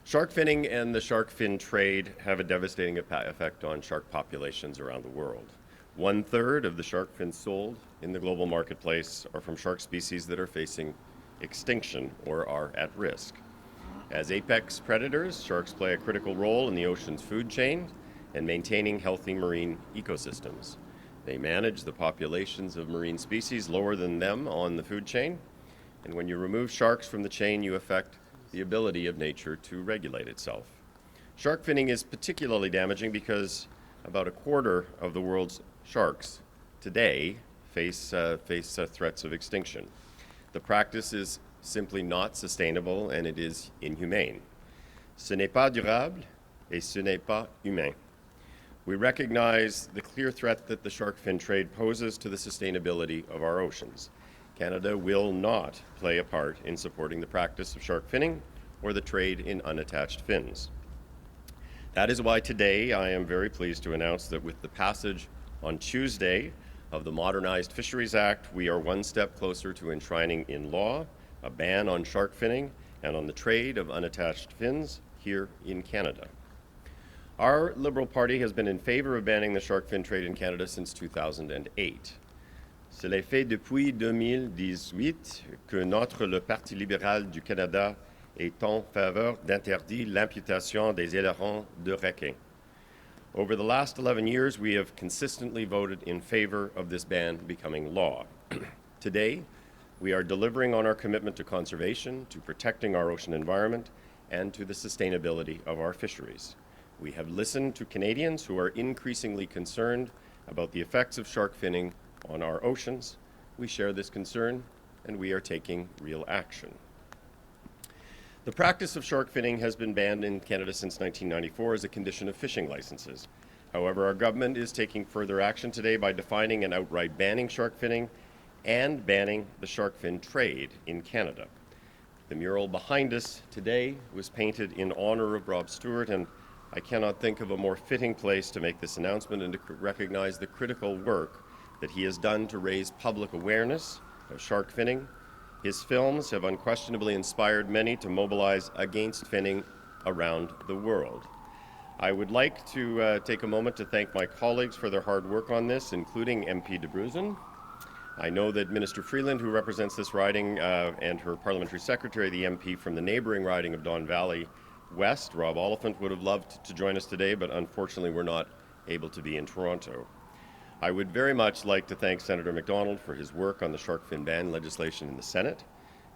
Shark finning and the shark fin trade have a devastating effect on shark populations around the world. 1/3 of the shark fins sold in the global marketplace are from shark species that are facing extinction or are at risk. As apex predators, sharks play a critical role in the ocean's food chain and maintaining healthy marine ecosystems. They manage the populations of marine species lower than them on the food chain, and when you remove sharks from the chain, you affect the ability of nature to regulate itself. Shark finning is particularly damaging because about a quarter of the world's sharks today face threats of extinction. The practice is simply not sustainable and it is inhumane. Ce n'est pas durable et ce n'est pas humain. We recognize the clear threat that the shark fin trade poses to the sustainability of our oceans. Canada will not play a part in supporting the practice of shark finning or the trade in unattached fins. That is why today I am very pleased to announce that with the passage on Tuesday of the modernized Fisheries Act, we are one step closer to enshrining in law a ban on shark finning and on the trade of unattached fins here in Canada. Our Liberal Party has been in favor of banning the shark fin trade in Canada since 2008. Cela fait depuis 2018 que le Parti libéral du Canada est en faveur d'interdire l'imputation des ailerons de requin. Over the last 11 years, we have consistently voted in favor of this ban becoming law. Today, we are delivering on our commitment to conservation, to protecting our ocean environment, and to the sustainability of our fisheries. We have listened to Canadians who are increasingly concerned about the effects of shark finning on our oceans. We share this concern, and we are taking real action. The practice of shark finning has been banned in Canada since 1994 as a condition of fishing licenses. However, our government is taking further action today by defining and outright banning shark finning and banning the shark fin trade in Canada. The mural behind us today was painted in honor of Rob Stewart, and I cannot think of a more fitting place to make this announcement and to recognize the critical work that he has done to raise public awareness of shark finning. His films have unquestionably inspired many to mobilize against finning around the world. I would like to take a moment to thank my colleagues for their hard work on this, including MP de Bruzen. I know that Minister Freeland, who represents this riding, and her parliamentary secretary, the MP from the neighboring riding of Don Valley West, Rob Oliphant, would have loved to join us today, but unfortunately we're not able to be in Toronto. I would very much like to thank Senator MacDonald for his work on the shark fin ban legislation in the Senate,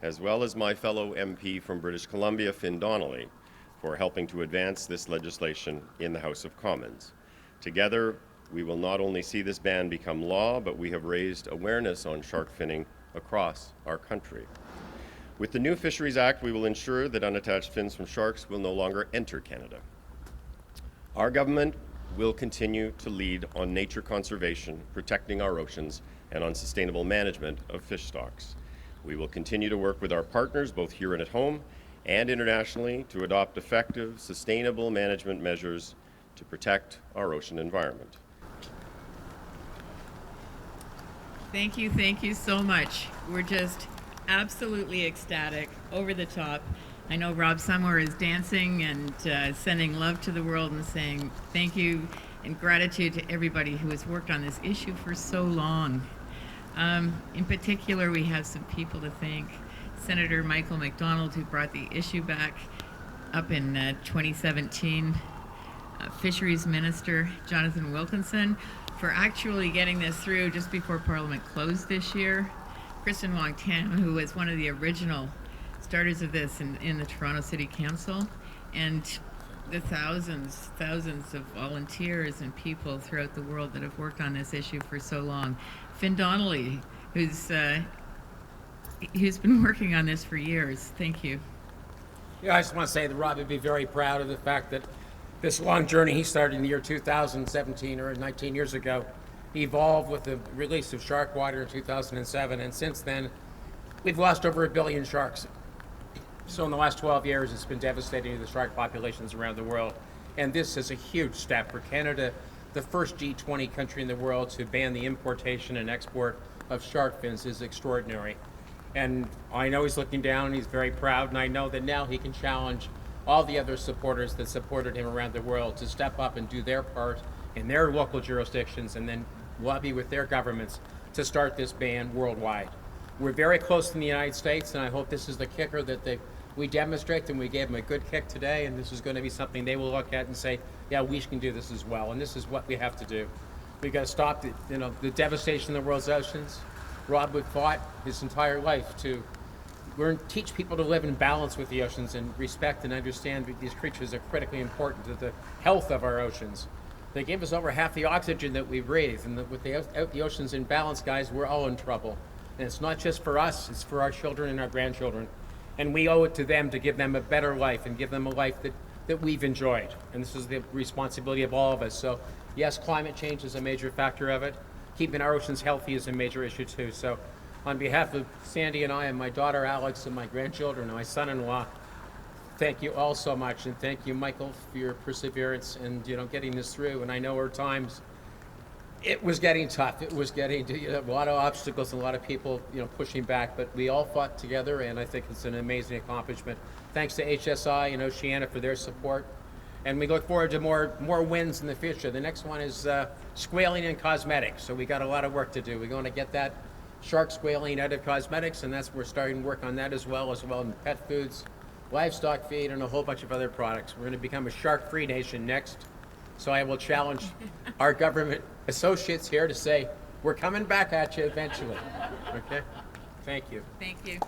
as well as my fellow MP from British Columbia, Finn Donnelly, for helping to advance this legislation in the House of Commons. Together, we will not only see this ban become law, but we have raised awareness on shark finning across our country. With the new Fisheries Act, we will ensure that unattached fins from sharks will no longer enter Canada. Our government will continue to lead on nature conservation, protecting our oceans, and on sustainable management of fish stocks. We will continue to work with our partners, both here and at home and internationally, to adopt effective, sustainable management measures to protect our ocean environment. Thank you so much. We're just absolutely ecstatic, over the top. I know Rob somewhere is dancing and sending love to the world and saying thank you and gratitude to everybody who has worked on this issue for so long. In particular, we have some people to thank. Senator Michael MacDonald, who brought the issue back up in 2017. Fisheries Minister Jonathan Wilkinson, for actually getting this through just before Parliament closed this year. Kristen Wong-Tam, who was one of the original starters of this in the Toronto City Council, and the thousands of volunteers and people throughout the world that have worked on this issue for so long. Finn Donnelly, who's been working on this for years. Thank you. Yeah, I just want to say that Rob would be very proud of the fact that this long journey he started in the year 2017 or 19 years ago evolved with the release of Sharkwater in 2007, and since then we've lost over 1 billion sharks. So in the last 12 years, it's been devastating to the shark populations around the world. And this is a huge step for Canada, the first G20 country in the world to ban the importation and export of shark fins, is extraordinary. And I know he's looking down and he's very proud, and I know that now he can challenge all the other supporters that supported him around the world to step up and do their part in their local jurisdictions and then lobby with their governments to start this ban worldwide. We're very close in the United States, and I hope this is the kicker that we demonstrate, and we gave them a good kick today, and this is going to be something they will look at and say, yeah, we can do this as well, and this is what we have to do. We've got to stop the devastation of the world's oceans. Rob would fought his entire life to teach people to live in balance with the oceans and respect and understand that these creatures are critically important to the health of our oceans. They give us over half the oxygen that we breathe, and with the oceans in balance, guys, we're all in trouble. And it's not just for us, it's for our children and our grandchildren. And we owe it to them to give them a better life and give them a life that we've enjoyed. And this is the responsibility of all of us. So yes, climate change is a major factor of it. Keeping our oceans healthy is a major issue too. So on behalf of Sandy and I and my daughter Alex and my grandchildren and my son-in-law, thank you all so much. And thank you, Michael, for your perseverance and getting this through. And I know at times it was getting tough. It was getting to, a lot of obstacles and a lot of people, pushing back. But we all fought together, and I think it's an amazing accomplishment. Thanks to HSI and Oceana for their support, and we look forward to more wins in the future. The next one is squalene and cosmetics. So we got a lot of work to do. We're going to get that shark squalene out of cosmetics, and we're starting work on that as well in pet foods, livestock feed, and a whole bunch of other products. We're going to become a shark-free nation next. So I will challenge our government associates here to say, we're coming back at you eventually. Okay? Thank you. Thank you.